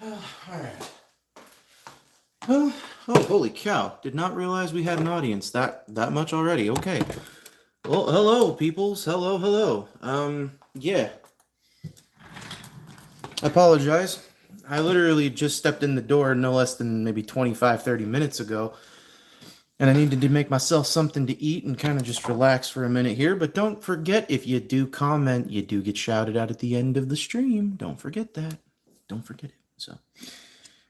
Alright. Oh, holy cow. Did not realize we had an audience that much already. Okay. Well, hello, peoples. Hello. Yeah. I apologize. I literally just stepped in the door no less than maybe 25, 30 minutes ago. And I needed to make myself something to eat and kind of just relax for a minute here. But don't forget, if you do comment, you do get shouted out at the end of the stream. Don't forget that. Don't forget it. So,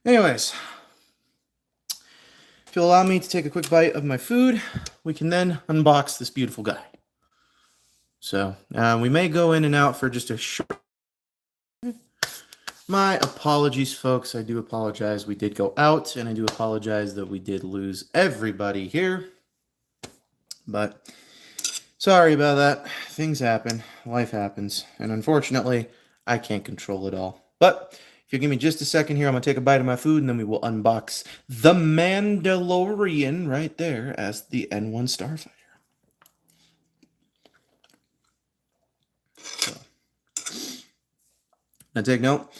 anyways, if you'll allow me to take a quick bite of my food, we can then unbox this beautiful guy. So, we may go in and out for just a short... My apologies, folks. I do apologize. We did go out, and I do apologize that we did lose everybody here. But sorry about that. Things happen. Life happens. And unfortunately, I can't control it all. But if you give me just a second here, I'm going to take a bite of my food, and then we will unbox the Mandalorian right there as the N-1 Starfighter. So, now take note.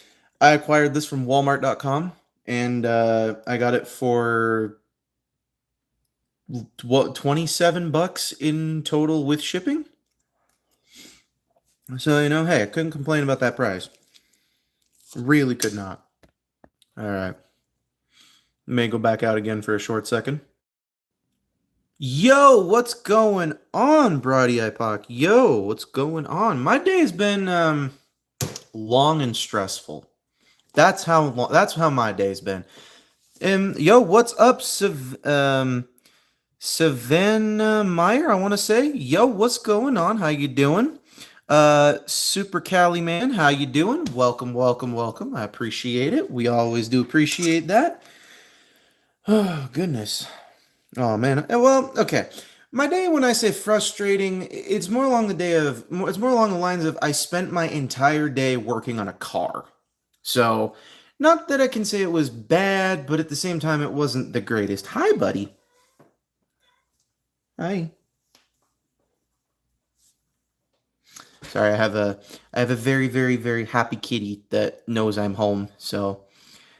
I acquired this from Walmart.com, and I got it for, what, $27 in total with shipping? So, hey, I couldn't complain about that price. Really could not. All right. May go back out again for a short second. Yo, what's going on, Brody IPOC? Yo, what's going on? My day's been long and stressful. That's how my day's been. Yo, what's up, Savannah Meyer? I want to say, yo, what's going on? How you doing? Super Cali man, how you doing? Welcome. I appreciate it. We always do appreciate that. Oh goodness. Oh man. Well, okay. My day, when I say frustrating, it's more along the lines of I spent my entire day working on a car. So, not that I can say it was bad, but at the same time, it wasn't the greatest. Hi, buddy. Hi. Sorry, I have a very, very, very happy kitty that knows I'm home, so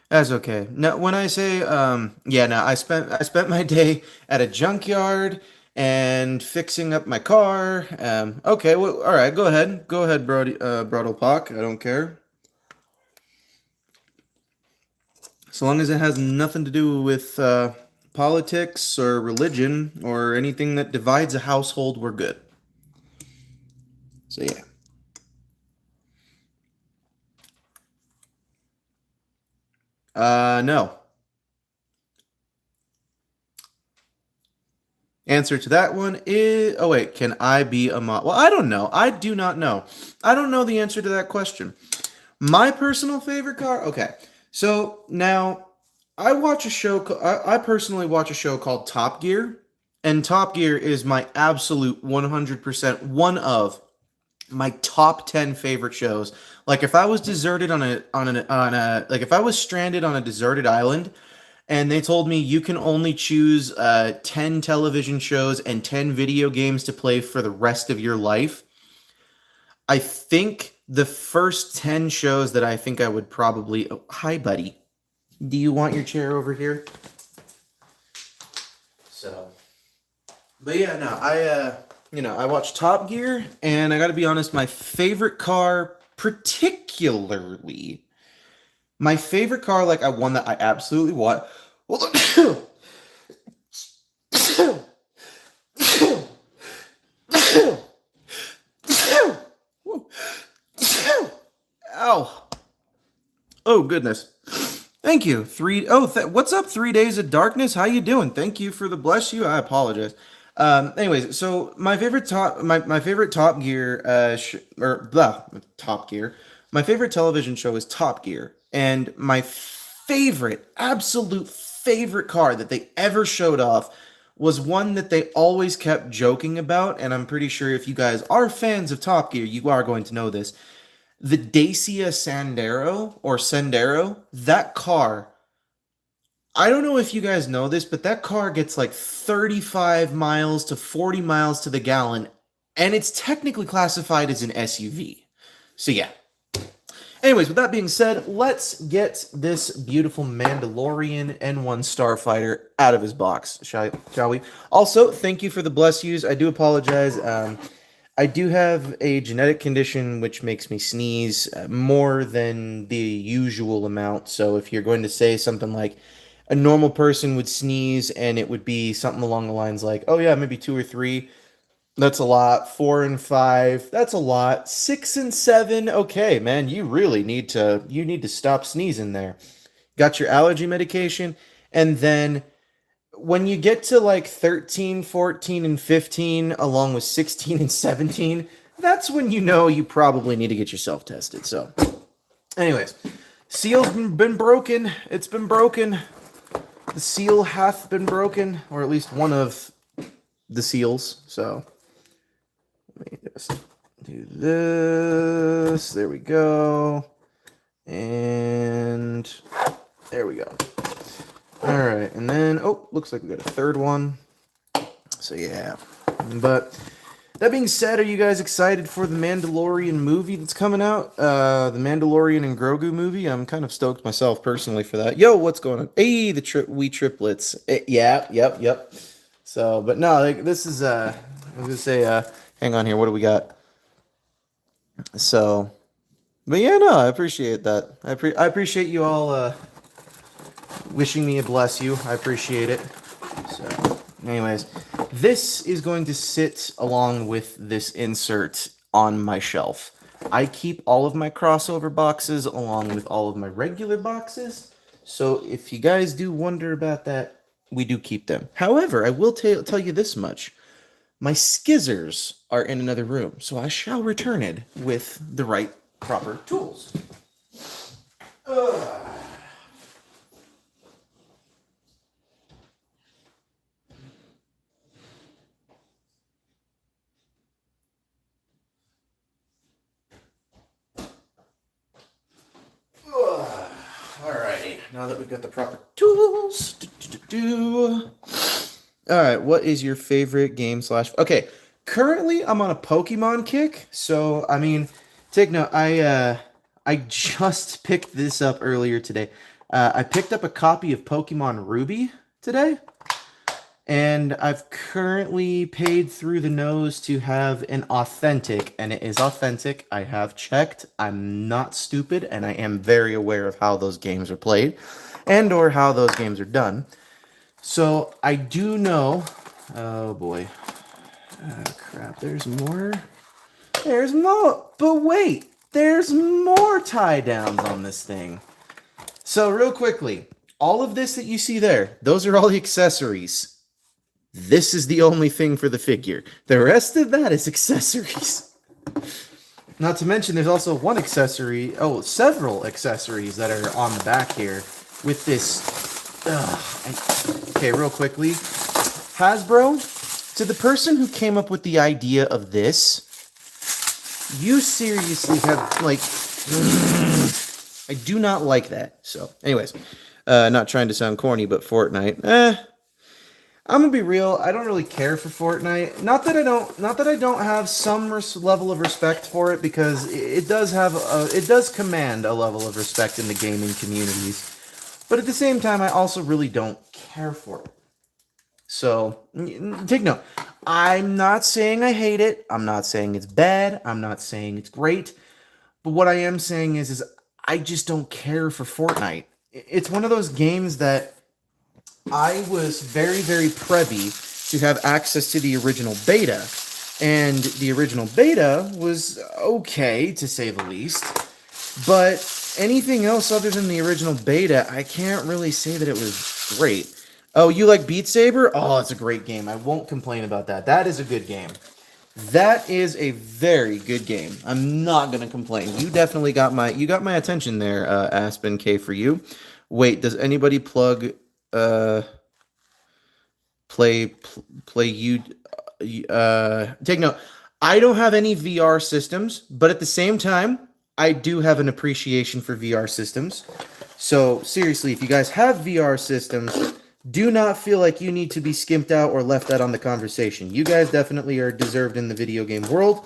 that's okay. Now, when I say, I spent my day at a junkyard and fixing up my car. Okay, well, all right, go ahead, Brody, Brodelpock. I don't care. So long as it has nothing to do with politics or religion or anything that divides a household, we're good. So yeah. No. Answer to that one is... Oh, wait. Can I be a mod? Well, I don't know. I do not know. I don't know the answer to that question. My personal favorite car... Okay. So, now, I personally watch a show called Top Gear. And Top Gear is my absolute 100% one of my top 10 favorite shows. Like, if I was deserted if I was stranded on a deserted island and they told me you can only choose 10 television shows and 10 video games to play for the rest of your life, I think the first 10 shows that I think I would probably... Oh, hi, buddy. Do you want your chair over here? So, but yeah, no, I watch Top Gear, and I gotta be honest, my favorite car, particularly, my favorite car, like one that I absolutely want. Ow. Oh, goodness. Thank you. What's up, 3 Days of Darkness? How you doing? Thank you for the bless you. I apologize. Anyways, so my favorite Top Gear, Top Gear. My favorite television show is Top Gear, and my absolute favorite car that they ever showed off was one that they always kept joking about, and I'm pretty sure if you guys are fans of Top Gear, you are going to know this. The Dacia Sandero, that car, I don't know if you guys know this, but that car gets like 35 miles to 40 miles to the gallon, and it's technically classified as an SUV. So yeah. Anyways, with that being said, let's get this beautiful Mandalorian N-1 Starfighter out of his box, shall we? Also, thank you for the bless yous. I do apologize. I do have a genetic condition which makes me sneeze more than the usual amount. So if you're going to say something like a normal person would sneeze and it would be something along the lines like, oh yeah, maybe 2 or 3. That's a lot. 4 and 5. That's a lot. 6 and 7. Okay, man, you really need to stop sneezing there. Got your allergy medication, and then when you get to like 13, 14, and 15, along with 16 and 17, that's when you know you probably need to get yourself tested. So, anyways, seal's been broken. It's been broken. The seal hath been broken, or at least one of the seals. So, let me just do this. There we go. And there we go. All right, and then, oh, looks like we got a third one. So, yeah. But that being said, are you guys excited for the Mandalorian movie that's coming out? The Mandalorian and Grogu movie? I'm kind of stoked myself personally for that. Yo, what's going on? Hey, we triplets. Yeah, yep. So, but no, like, this is, I was going to say, hang on here, what do we got? So, but yeah, no, I appreciate that. I appreciate you all, wishing me a bless you. I appreciate it. So, anyways, this is going to sit along with this insert on my shelf. I keep all of my crossover boxes along with all of my regular boxes. So if you guys do wonder about that, we do keep them. However, I will tell you this much. My skizzers are in another room, so I shall return it with the right proper tools. Alrighty, now that we've got the proper tools, Alright, what is your favorite game slash... Okay, currently I'm on a Pokemon kick, so, I mean, take note, I just picked this up earlier today. I picked up a copy of Pokemon Ruby today, and I've currently paid through the nose to have an authentic, and it is authentic. I have checked. I'm not stupid, and I am very aware of how those games are played and or how those games are done. So I do know... Oh, boy. Oh, crap. There's more. There's more. But wait. There's more tie-downs on this thing. So real quickly, all of this that you see there, those are all the accessories. This is the only thing for the figure. The rest of that is accessories. Not to mention, there's also one accessory, several accessories that are on the back here with this. Okay, real quickly. Hasbro, to the person who came up with the idea of this, you seriously have, like, I do not like that. So, anyways, not trying to sound corny, but Fortnite, I'm gonna be real. I don't really care for Fortnite. Not that I don't have some level of respect for it, because it does command a level of respect in the gaming communities. But at the same time, I also really don't care for it. So take note. I'm not saying I hate it. I'm not saying it's bad. I'm not saying it's great. But what I am saying is I just don't care for Fortnite. It's one of those games that I was very, very privy to have access to the original beta, and the original beta was okay, to say the least, but anything else other than the original beta, I can't really say that it was great. Oh, you like Beat Saber? Oh, it's a great game. I won't complain about that. That is a good game. That is a very good game. I'm not going to complain. You definitely got my attention there, Aspen K for you. Wait, does anybody plug... take note. I don't have any VR systems, but at the same time, I do have an appreciation for VR systems. So seriously, if you guys have VR systems, do not feel like you need to be skimped out or left out on the conversation. You guys definitely are deserved in the video game world.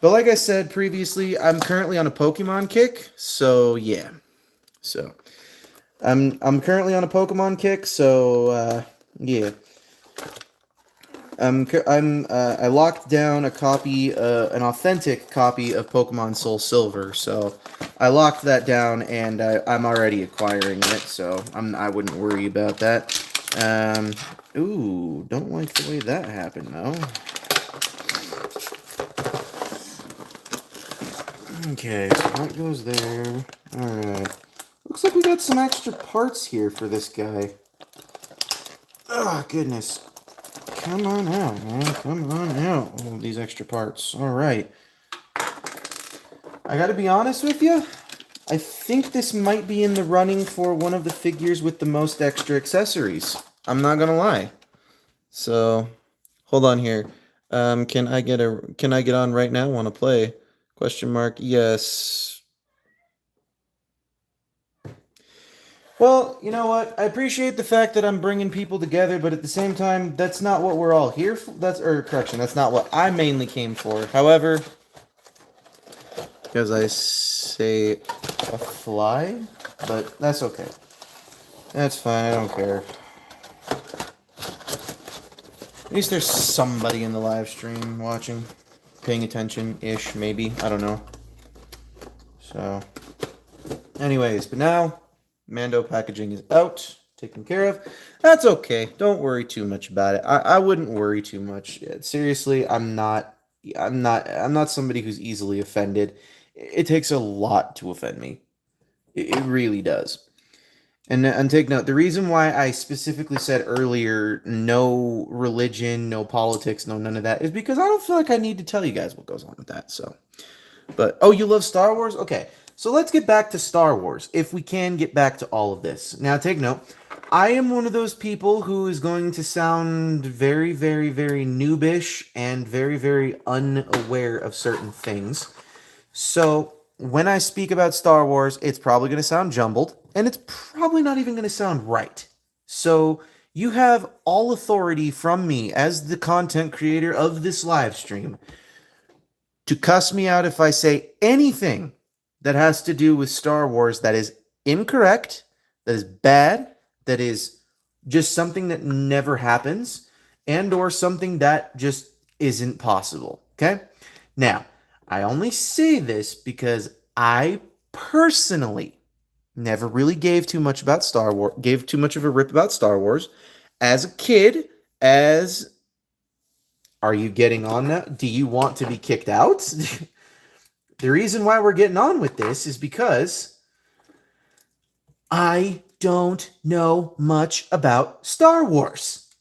But like I said previously, I'm currently on a Pokemon kick, so yeah. So I'm currently on a Pokemon kick, so yeah. I locked down a copy, an authentic copy of Pokemon Soul Silver. So I locked that down, and I'm already acquiring it. So I wouldn't worry about that. Ooh, don't like the way that happened though. Okay, so that goes there. All right. Looks like we got some extra parts here for this guy. Oh goodness. Come on out, man. Come on out. All these extra parts. All right. I gotta be honest with you. I think this might be in the running for one of the figures with the most extra accessories. I'm not gonna lie. So, hold on here. Can I get on right now? Want to play? Question mark. Yes. Well, you know what? I appreciate the fact that I'm bringing people together, but at the same time, that's not what we're all here for. That's not what I mainly came for. However, because I say a fly, but that's okay. That's fine. I don't care. At least there's somebody in the live stream watching, paying attention-ish, maybe. I don't know. So, anyways, but now Mando packaging is out, taken care of. That's okay. Don't worry too much about it. I wouldn't worry too much. Seriously, I'm not somebody who's easily offended. It takes a lot to offend me. It really does. And take note, the reason why I specifically said earlier no religion, no politics, no none of that is because I don't feel like I need to tell you guys what goes on with that. So, but oh, you love Star Wars? Okay. So let's get back to Star Wars, if we can get back to all of this. Now, take note, I am one of those people who is going to sound very, very, very noobish and very, very unaware of certain things. So, when I speak about Star Wars, it's probably going to sound jumbled, and it's probably not even going to sound right. So, you have all authority from me as the content creator of this live stream to cuss me out if I say anything that has to do with Star Wars that is incorrect, that is bad, that is just something that never happens, and or something that just isn't possible. Okay? Now, I only say this because I personally never really gave too much about Star Wars, gave too much of a rip about Star Wars. As a kid, as are you getting on now? Do you want to be kicked out? The reason why we're getting on with this is because I don't know much about Star Wars.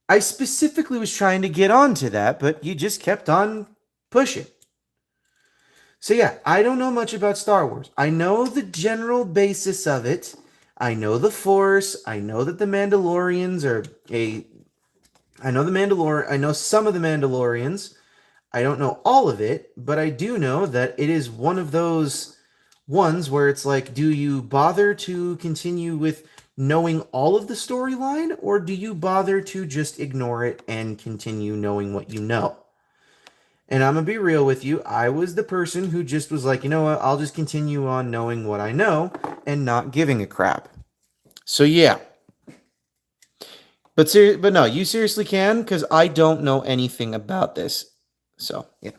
I specifically was trying to get onto that, but you just kept on pushing. So yeah, I don't know much about Star Wars. I know the general basis of it. I know the Force. I know that the Mandalorians are a... I know the Mandalorian. I know some of the Mandalorians. I don't know all of it, but I do know that it is one of those ones where it's like, do you bother to continue with knowing all of the storyline, or do you bother to just ignore it and continue knowing what you know? And I'm gonna be real with you, I was the person who just was like, you know what, I'll just continue on knowing what I know and not giving a crap. So yeah. But no, you seriously can, because I don't know anything about this. So, yeah.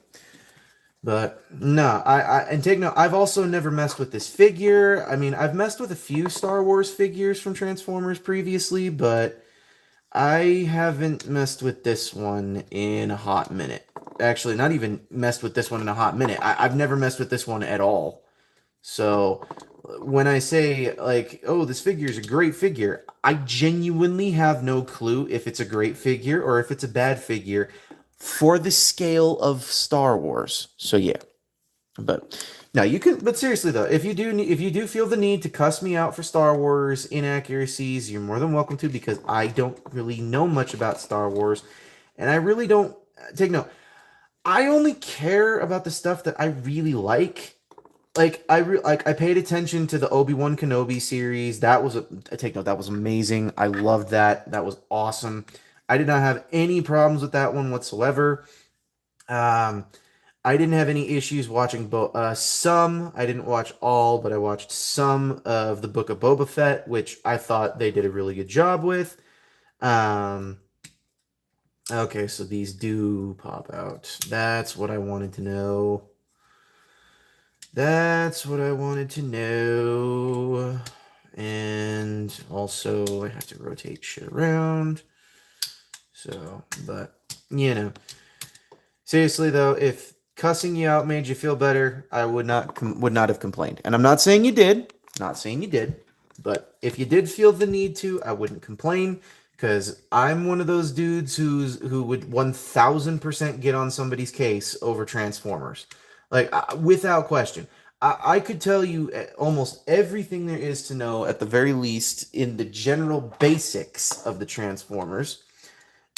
But no, and take note, I've also never messed with this figure. I mean, I've messed with a few Star Wars figures from Transformers previously, but I haven't messed with this one in a hot minute. Actually, not even messed with this one in a hot minute. I've never messed with this one at all. So when I say, like, oh, this figure is a great figure, I genuinely have no clue if it's a great figure or if it's a bad figure for the scale of Star Wars. So yeah. But now you can, but seriously though, if you do feel the need to cuss me out for Star Wars inaccuracies, you're more than welcome to, because I don't really know much about Star Wars, and I really don't... Take note, I only care about the stuff that I really like. Like I paid attention to the Obi-Wan Kenobi series. That was take note, that was amazing. I loved that. That was awesome. I did not have any problems with that one whatsoever. I didn't have any issues watching some. I didn't watch all, but I watched some of the Book of Boba Fett, which I thought they did a really good job with. Um, okay, so these do pop out. That's what I wanted to know. That's what I wanted to know. And also, I have to rotate shit around. So, but, you know. Seriously though, if cussing you out made you feel better, I would not have complained. And I'm not saying you did, not saying you did, but if you did feel the need to, I wouldn't complain because I'm one of those dudes who would 1000% get on somebody's case over Transformers, like without question. I could tell you almost everything there is to know at the very least in the general basics of the Transformers.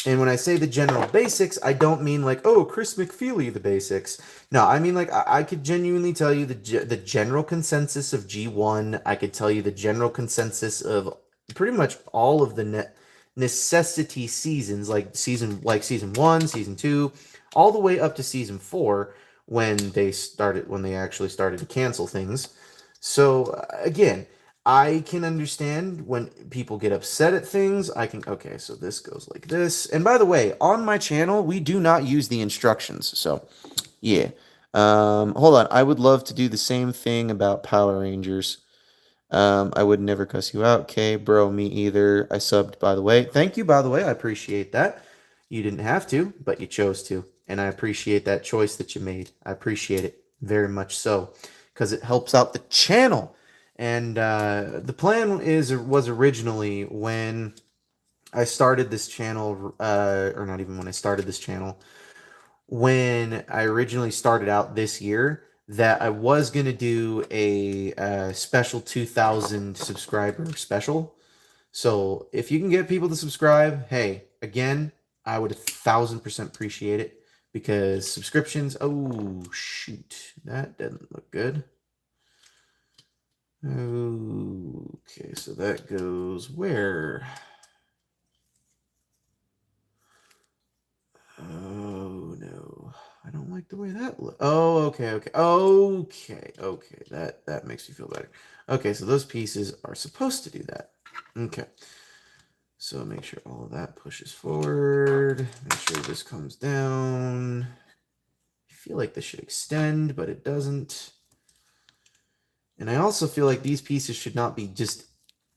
And when I say the general basics, I don't mean like, oh, Chris McFeely, the basics. No, I mean like I could genuinely tell you the general consensus of G1. I could tell you the general consensus of pretty much all of the necessity seasons, like season 1, season 2, all the way up to season 4 when they actually started to cancel things. So again, I can understand when people get upset at things. Okay, so this goes like this. And by the way, on my channel, we do not use the instructions. So, yeah. Hold on. I would love to do the same thing about Power Rangers. I would never cuss you out. Okay, bro, me either. I subbed, by the way. Thank you, by the way. I appreciate that. You didn't have to, but you chose to. And I appreciate that choice that you made. I appreciate it very much so because it helps out the channel. And the plan was originally when I started this channel, or not even when I started this channel, when I originally started out this year, that I was going to do a special 2,000 subscriber special. So if you can get people to subscribe, hey, again, I would 1,000% appreciate it because subscriptions, oh, shoot, that doesn't look good. Okay, so that goes where? Oh no, I don't like the way that looks. Oh, okay. That makes me feel better. Okay, so those pieces are supposed to do that. Okay, so make sure all of that pushes forward. Make sure this comes down. I feel like this should extend, but it doesn't. And I also feel like these pieces should not be just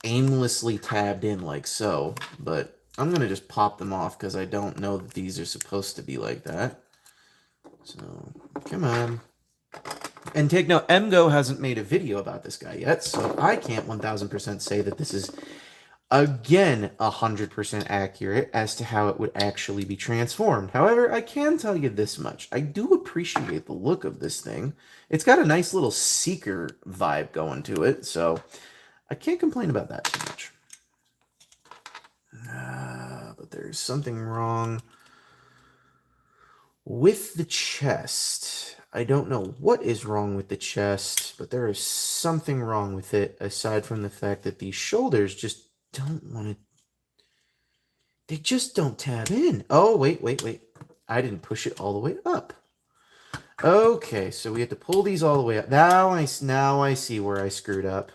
aimlessly tabbed in like so, but I'm going to just pop them off because I don't know that these are supposed to be like that. So, come on. And take note, MGO hasn't made a video about this guy yet, so I can't 1000% say that this is, again, 100% accurate as to how it would actually be transformed. However, I can tell you this much. I do appreciate the look of this thing. It's got a nice little Seeker vibe going to it, so I can't complain about that too much. But there's something wrong with the chest. I don't know what is wrong with the chest, but there is something wrong with it aside from the fact that these shoulders just don't want to... They just don't tab in. Oh, wait. I didn't push it all the way up. Okay, so we have to pull these all the way up. Now I see where I screwed up.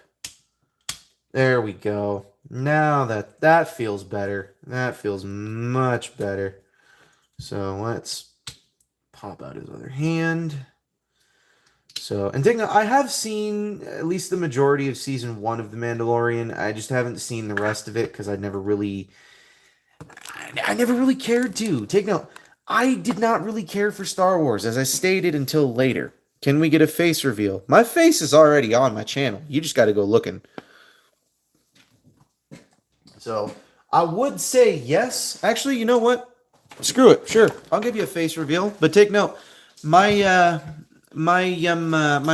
There we go. Now that feels better. That feels much better. So let's pop out his other hand. So, and I have seen at least the majority of season 1 of The Mandalorian. I just haven't seen the rest of it because I never really cared to. Take note, I did not really care for Star Wars, as I stated, until later. Can we get a face reveal? My face is already on my channel. You just got to go looking. So, I would say yes. Actually, you know what? Screw it. Sure, I'll give you a face reveal. But take note, my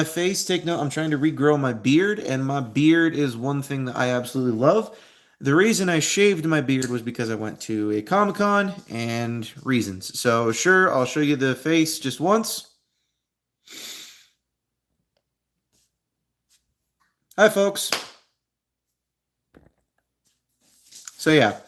face. Take note. I'm trying to regrow my beard, and my beard is one thing that I absolutely love. The reason I shaved my beard was because I went to a Comic-Con and reasons. So sure, I'll show you the face just once. Hi, folks. So yeah,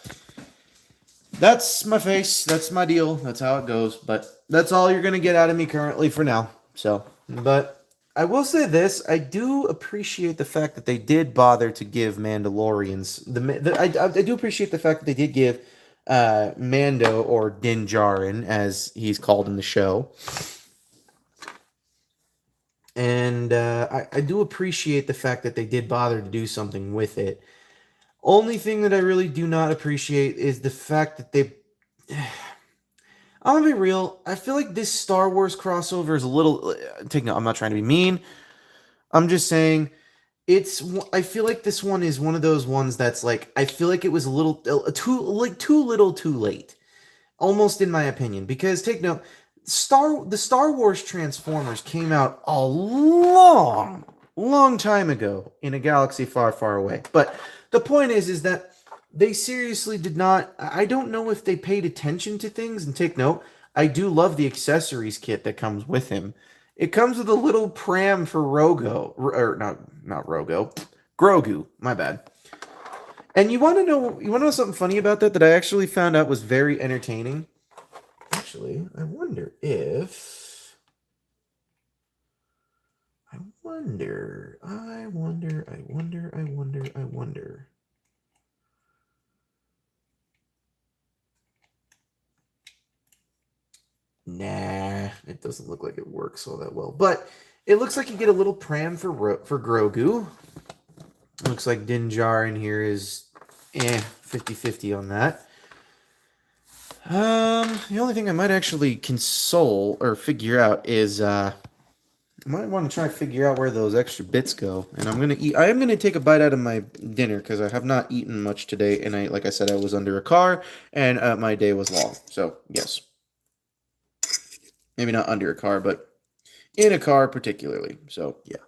that's my face. That's my deal. That's how it goes. But That's all you're gonna get out of me currently for now. So, but I will say this: I do appreciate the fact that they did bother to give Mandalorians I do appreciate the fact that they did give Mando, or Din Djarin as he's called in the show, and I do appreciate the fact that they did bother to do something with it. Only thing that I really do not appreciate is the fact that they. I'm gonna be real. I feel like this Star Wars crossover is a little. I'm not trying to be mean. I'm just saying I feel like this one is one of those ones that's like I feel like it was a little too little too late, almost in my opinion. Because take note, the Star Wars Transformers came out a long time ago in a galaxy far, far away. But the point is that they seriously did not. I don't know if they paid attention to things. And take note, I do love the accessories kit that comes with him. It comes with a little pram for Rogo, or not Rogo, Grogu. My bad. And you want to know something funny about that I actually found out was very entertaining. Actually, I wonder. Nah, it doesn't look like it works all that well. But it looks like you get a little pram for Grogu. Looks like Din Djarin here is 50-50 on that. The only thing I might actually console or figure out is I might want to try to figure out where those extra bits go. And I am gonna take a bite out of my dinner because I have not eaten much today, and like I said, I was under a car and my day was long. So yes. Maybe not under a car, but in a car particularly. So, yeah.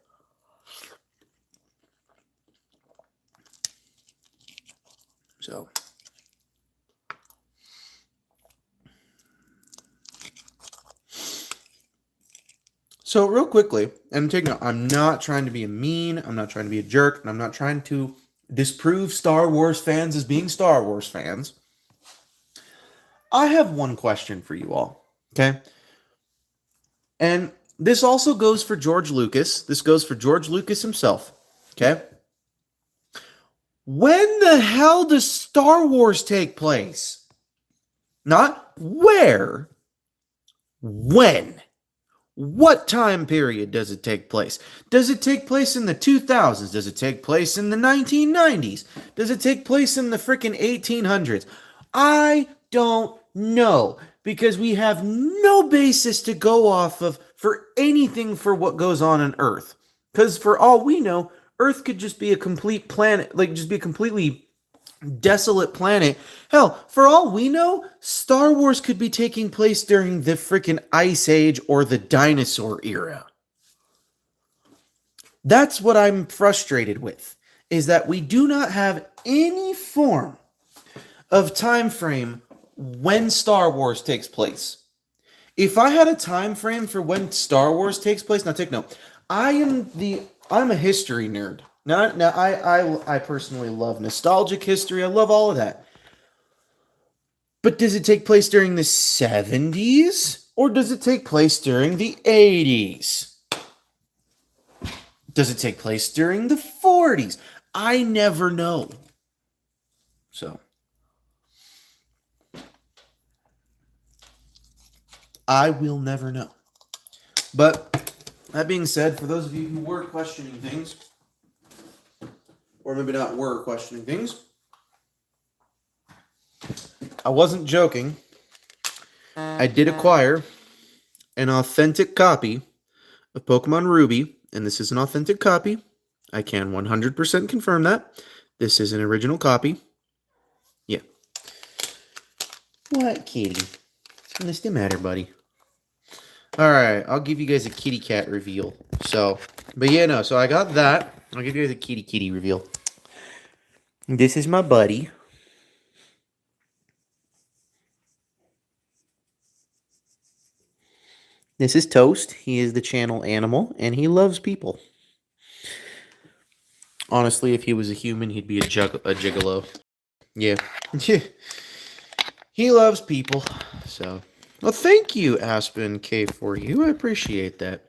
So real quickly, and I'm not trying to be mean, I'm not trying to be a jerk, and I'm not trying to disprove Star Wars fans as being Star Wars fans. I have one question for you all, okay? And this also goes for George Lucas. This goes for George Lucas himself, okay? When the hell does Star Wars take place? Not where. When? What time period does it take place? Does it take place in the 2000s? Does it take place in the 1990s? Does it take place in the freaking 1800s? I don't know, because we have no basis to go off of for anything for what goes on Earth. Because for all we know, Earth could just be a complete planet, like just be a completely desolate planet. Hell, for all we know, Star Wars could be taking place during the freaking Ice Age or the dinosaur era. That's what I'm frustrated with, is that we do not have any form of time frame when Star Wars takes place. If I had a time frame for when Star Wars takes place, now take note, I'm a history nerd. Now I personally love nostalgic history. I love all of that. But does it take place during the 70s or does it take place during the 80s? Does it take place during the 40s? I never know. So I will never know. But that being said, for those of you who were questioning things, or maybe not were questioning things, I wasn't joking. I did acquire an authentic copy of Pokemon Ruby, and this is an authentic copy. I can 100% confirm that. This is an original copy. Yeah. What, kitty? What's the matter, buddy? Alright, I'll give you guys a kitty cat reveal. So I got that. I'll give you guys a kitty reveal. This is my buddy. This is Toast. He is the channel animal, and he loves people. Honestly, if he was a human, he'd be a gigolo. Yeah. He loves people, so Well, thank you, Aspen K4U. I appreciate that.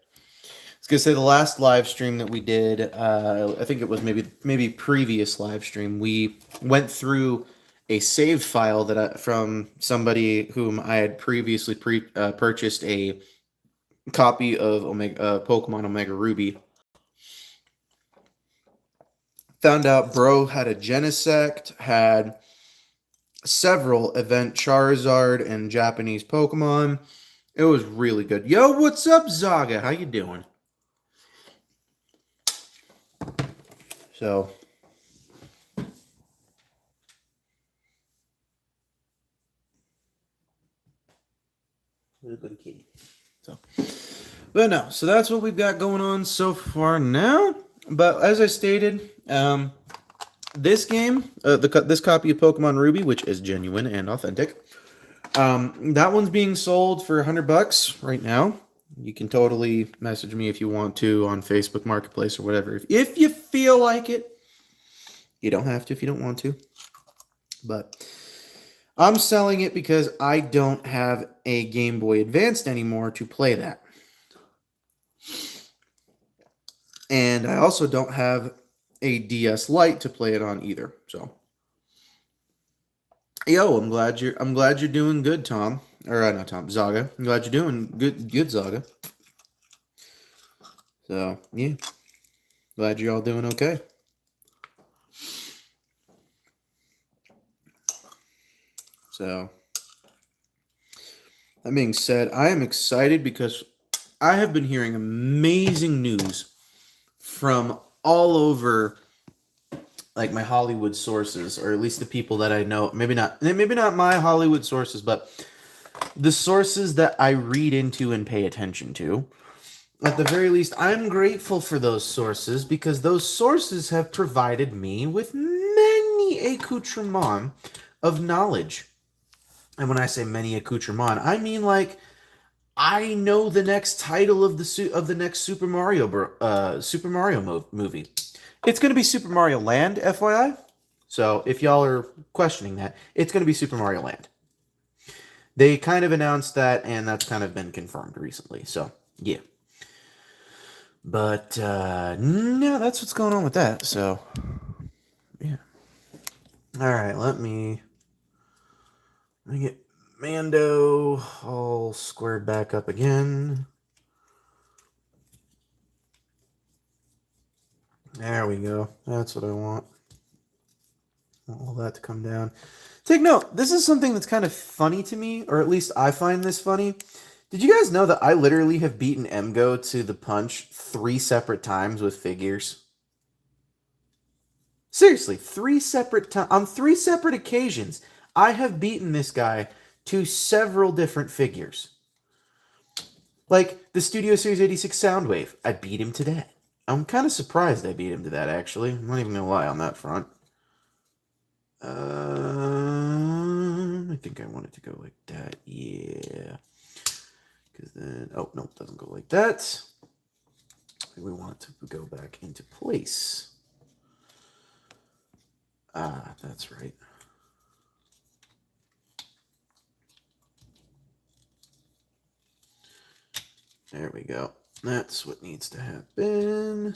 I was gonna say the last live stream that we did, I think it was maybe previous live stream. We went through a saved file from somebody whom I had previously purchased a copy of Pokemon Omega Ruby. Found out bro had a Genesect, had several event Charizard and Japanese Pokemon. It was really good. Yo, what's up, Zaga? How you doing? So, so, but no. So that's what we've got going on so far now. But as I stated, this game, this copy of Pokemon Ruby, which is genuine and authentic, that one's being sold for $100 right now. You can totally message me if you want to on Facebook Marketplace or whatever. If you feel like it. You don't have to if you don't want to. But I'm selling it because I don't have a Game Boy Advanced anymore to play that. And I also don't have a DS Lite to play it on either. So, yo, I'm glad you're doing good, Tom. Or not Tom, Zaga. I'm glad you're doing good, Zaga. So, yeah. Glad you're all doing okay. So, that being said, I am excited because I have been hearing amazing news from all over, like, my Hollywood sources, or at least the people that I know. Maybe not my Hollywood sources, but the sources that I read into and pay attention to. At the very least, I'm grateful for those sources because those sources have provided me with many accoutrements of knowledge. And when I say many accoutrements, I mean, like, I know the next title of the next Super Mario movie. It's going to be Super Mario Land, FYI. So if y'all are questioning that, it's going to be Super Mario Land. They kind of announced that, and that's kind of been confirmed recently. So yeah. But no, that's what's going on with that. So yeah. All right, let me get Mando all squared back up again. There we go. That's what I want. All that to come down. Take note, this is something that's kind of funny to me, or at least I find this funny. Did you guys know that I literally have beaten Emgo to the punch 3 separate times with figures? Seriously, 3 separate times. On 3 separate occasions, I have beaten this guy to several different figures. Like the Studio Series 86 Soundwave, I beat him to that. I'm kind of surprised I beat him to that, actually. I'm not even going to lie on that front. I think I want it to go like that. Yeah. Because then, oh, no, it doesn't go like that. We want it to go back into place. Ah, that's right. There we go. That's what needs to happen.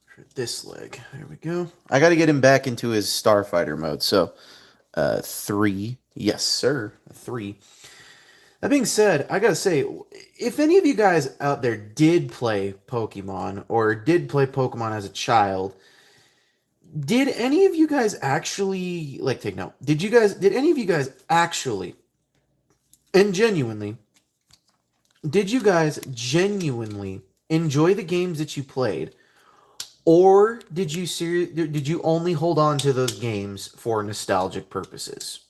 For this leg. There we go. I got to get him back into his Starfighter mode. So, 3. Yes, sir. 3. That being said, I gotta say, if any of you guys out there did play Pokemon or did play Pokemon as a child, did any of you guys actually, like, take note? Did any of you guys actually and genuinely, did you guys genuinely enjoy the games that you played? Or did you only hold on to those games for nostalgic purposes?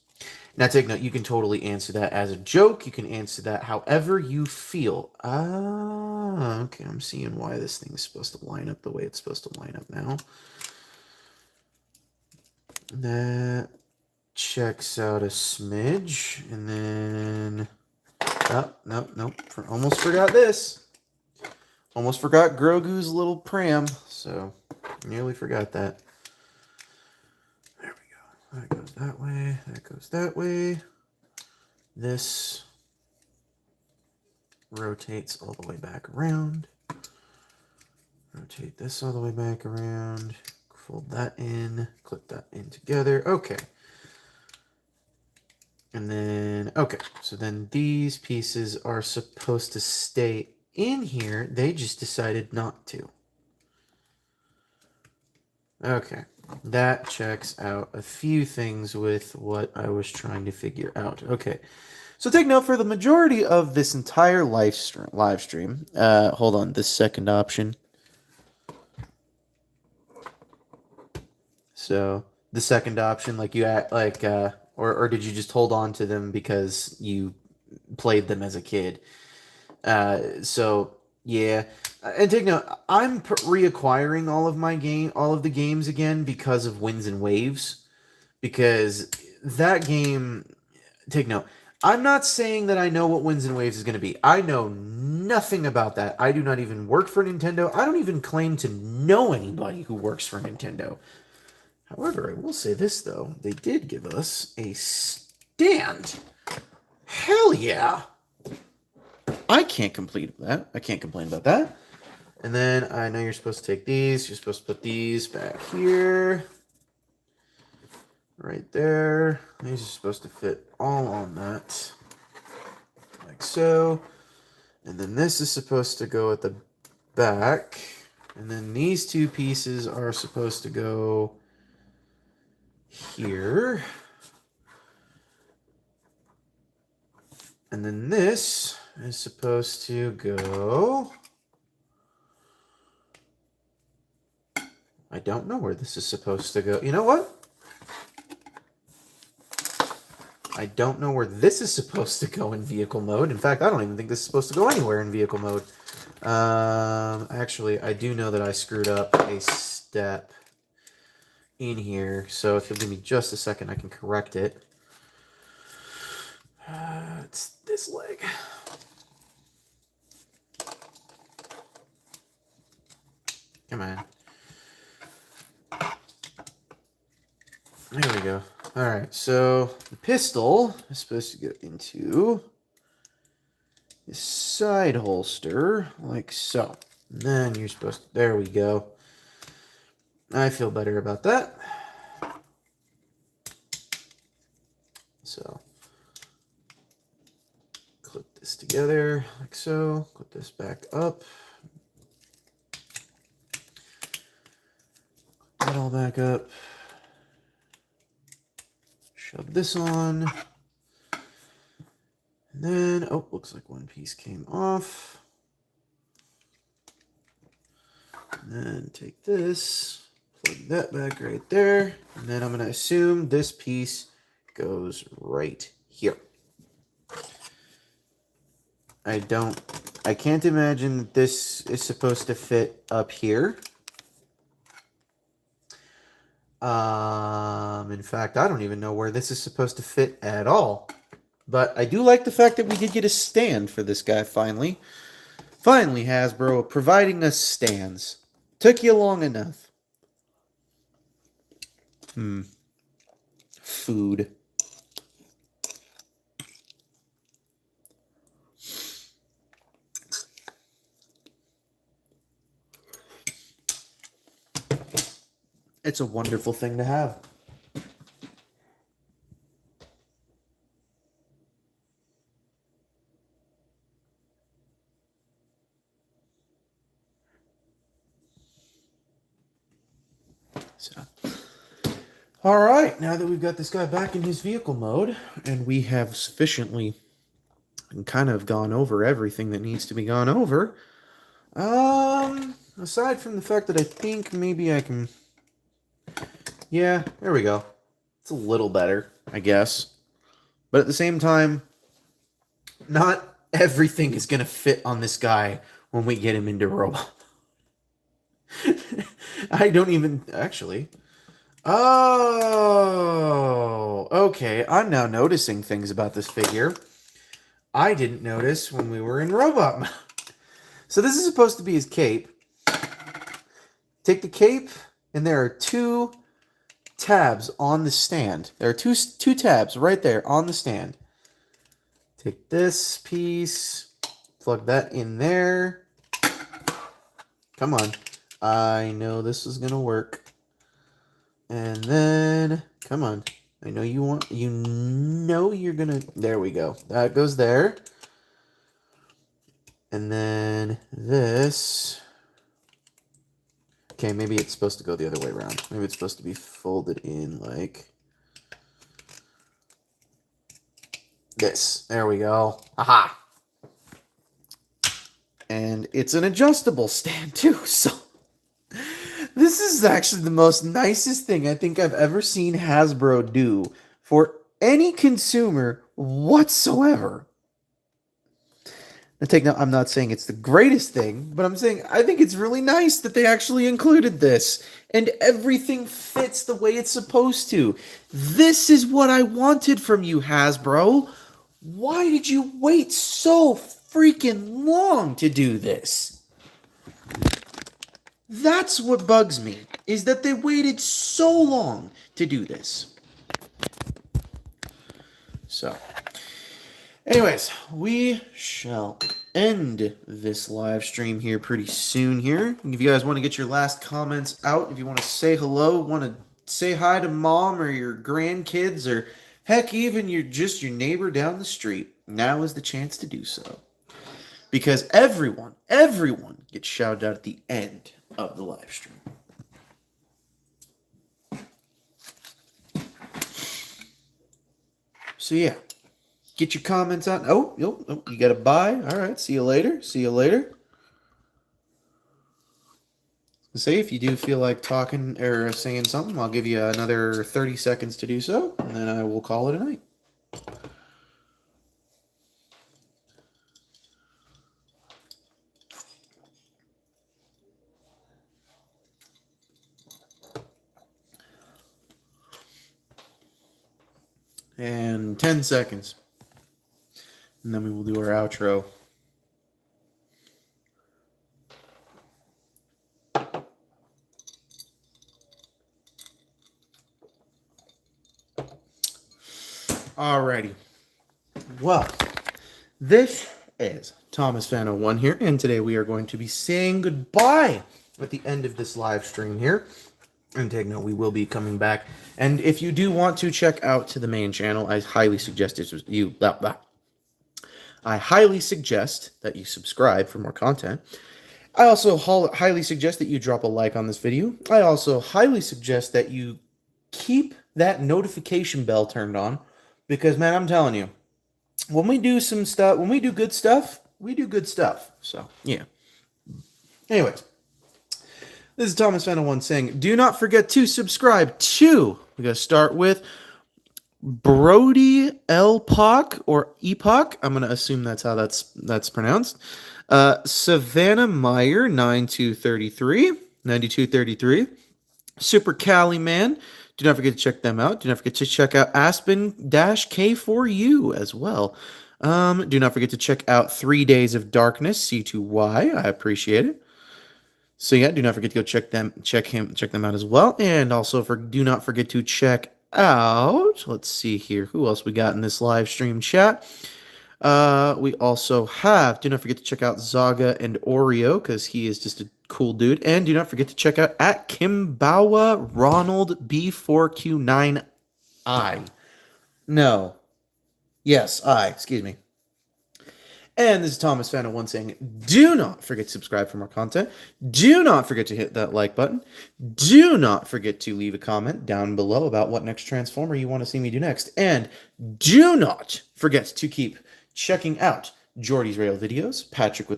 Now, take note, you can totally answer that as a joke. You can answer that however you feel. Ah, okay, I'm seeing why this thing is supposed to line up the way it's supposed to line up now. That checks out a smidge. And then... Oh, nope. Almost forgot this. Almost forgot Grogu's little pram. So, nearly forgot that. There we go. That goes that way. That goes that way. This rotates all the way back around. Rotate this all the way back around. Fold that in. Clip that in together. Okay. And then, okay. So then these pieces are supposed to stay in here. They just decided not to. Okay. That checks out a few things with what I was trying to figure out. Okay. So take note, for the majority of this entire live stream, hold on, this second option. So the second option, like you act like, or did you just hold on to them because you played them as a kid? So yeah, and take note, I'm reacquiring all of the games again because of Winds and Waves, because that game. Take note. I'm not saying that I know what Winds and Waves is going to be. I know nothing about that. I do not even work for Nintendo. I don't even claim to know anybody who works for Nintendo. However, I will say this, though. They did give us a stand. Hell yeah. I can't complain about that. And then I know you're supposed to take these. You're supposed to put these back here. Right there. These are supposed to fit all on that. Like so. And then this is supposed to go at the back. And then these two pieces are supposed to go here. And then this is supposed to go... I don't know where this is supposed to go. You know what? I don't know where this is supposed to go in vehicle mode. In fact, I don't even think this is supposed to go anywhere in vehicle mode. Actually, I do know that I screwed up a step in here. So if you'll give me just a second, I can correct it. It's this leg. Come on. There we go. Alright, so the pistol is supposed to go into this side holster, like so. And then you're supposed to... There we go. I feel better about that. So, clip this together, like so. Clip this back up. Clip that all back up. Shove this on. And then, oh, looks like one piece came off. And then take this, plug that back right there. And then I'm going to assume this piece goes right here. I can't imagine that this is supposed to fit up here. In fact, I don't even know where this is supposed to fit at all. But I do like the fact that we did get a stand for this guy finally. Finally, Hasbro providing us stands. Took you long enough. Food. It's a wonderful thing to have. So, all right, now that we've got this guy back in his vehicle mode, and we have sufficiently kind of gone over everything that needs to be gone over, aside from the fact that I think maybe I can... Yeah, there we go. It's a little better, I guess. But at the same time, not everything is going to fit on this guy when we get him into robot. I don't even... Actually... Oh, okay. I'm now noticing things about this figure I didn't notice when we were in robot mode. So this is supposed to be his cape. Take the cape, and there are two tabs on the stand. There are two tabs right there on the stand. Take this piece, plug that in there. Come on. I know this is going to work. And then, come on. I know you want, you know you're going to, there we go. That goes there. And then this. Okay, maybe it's supposed to go the other way around. Maybe it's supposed to be folded in like this. There we go. Aha! And it's an adjustable stand too, so this is actually the most nicest thing I think I've ever seen Hasbro do for any consumer whatsoever. Now take note, I'm not saying it's the greatest thing, but I'm saying I think it's really nice that they actually included this. And everything fits the way it's supposed to. This is what I wanted from you, Hasbro. Why did you wait so freaking long to do this? That's what bugs me, is that they waited so long to do this. So, anyways, we shall end this live stream here pretty soon here. If you guys want to get your last comments out, if you want to say hello, want to say hi to mom or your grandkids, or heck, even your neighbor down the street, now is the chance to do so. Because everyone gets shouted out at the end of the live stream. So yeah, get your comments on. Oh, you got to buy. All right, see you later. See you later. Say if you do feel like talking or saying something, I'll give you another 30 seconds to do so, and then I will call it a night. And 10 seconds. And then we will do our outro. Alrighty. Well, this is Thomas Fan 01 here, and today we are going to be saying goodbye at the end of this live stream here. And take note, we will be coming back. And if you do want to check out to the main channel, I highly suggest that you subscribe for more content. I also highly suggest that you drop a like on this video. I also highly suggest that you keep that notification bell turned on, because man, I'm telling you, when we do some stuff, when we do good stuff, we do good stuff. So yeah. Anyways. This is Thomas Fan 01 saying, do not forget to subscribe to, we got to start with Brody Elpoc or Epoch. I'm going to assume that's how that's pronounced. Savannah Meyer, 9233. Super Cali Man. Do not forget to check them out. Do not forget to check out Aspen-K4U as well. Do not forget to check out 3 Days of Darkness, C2Y. I appreciate it. So yeah, do not forget to go check them out as well. And also do not forget to check out, let's see here, who else we got in this live stream chat. We also have, do not forget to check out Zaga and Oreo, because he is just a cool dude. And do not forget to check out at Kimbawa Ronald B4Q9I. No. Yes, excuse me. And this is Thomas Fan 01 saying, do not forget to subscribe for more content. Do not forget to hit that like button. Do not forget to leave a comment down below about what next Transformer you want to see me do next. And do not forget to keep checking out Jordy's Rail videos, Patrick's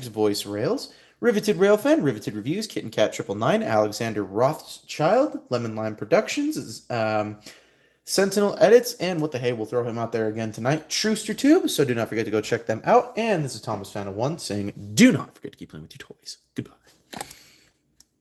Voice Rails, Riveted Rail Fan, Riveted Reviews, Kitten Cat 999, Alexander Rothschild, Lemon Lime Productions, Sentinel Edits, and what the hey, we'll throw him out there again tonight, Trooster Tube, so do not forget to go check them out. And this is Thomas Fan 01 saying, do not forget to keep playing with your toys. Goodbye.